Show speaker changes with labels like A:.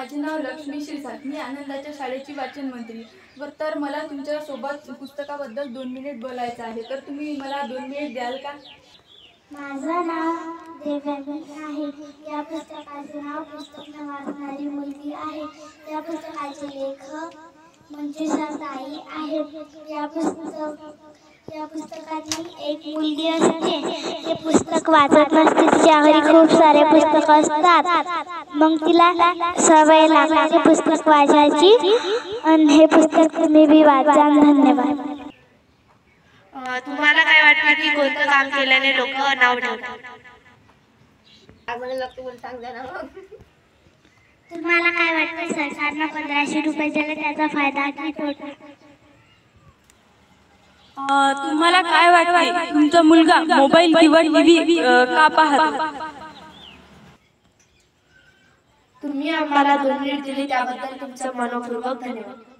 A: माझे नाव लक्ष्मी श्रीसात. मी आनंदाच्या शाळेची वाचन मंत्री. तर मला तुमच्यासोबत पुस्तकाबद्दल 2 मिनिट बोलायचं आहे. तर तुम्ही मला 2 मिनिट द्याल का?
B: माझं नाव देवयानी आहे. या पुस्तकाचे नाव पुस्तक न वाचणारी मुलगी आहे. या पुस्तकाचे लेखक मंजुषा ताई आहेत. या पुस्तकातली एक मुलगी असते. ते पुस्तक वाचत नसते. तिच्या घरी खूप सारे पुस्तक असतात. मग तिला सवय लागते पुस्तक वाचायची. आणि हे पुस्तक तुम्ही बी वाचा. धन्यवाद.
C: तुम्हाला काय वाटतं की कोणतं काम केल्याने लोक नाव ठेवतात?
B: तुम्हाला काय वाटतं सरकारनं 1500 रुपये दिले त्याचा फायदा की तोटा?
D: तुम्हाला काय वाटते तुमचा मुलगा मोबाईल किंवा टीव्ही का पाहतो?
C: तुम्ही आम्हाला 2 मिनिट दिली त्याबद्दल तुमचं मनपूर्वक धन्यवाद.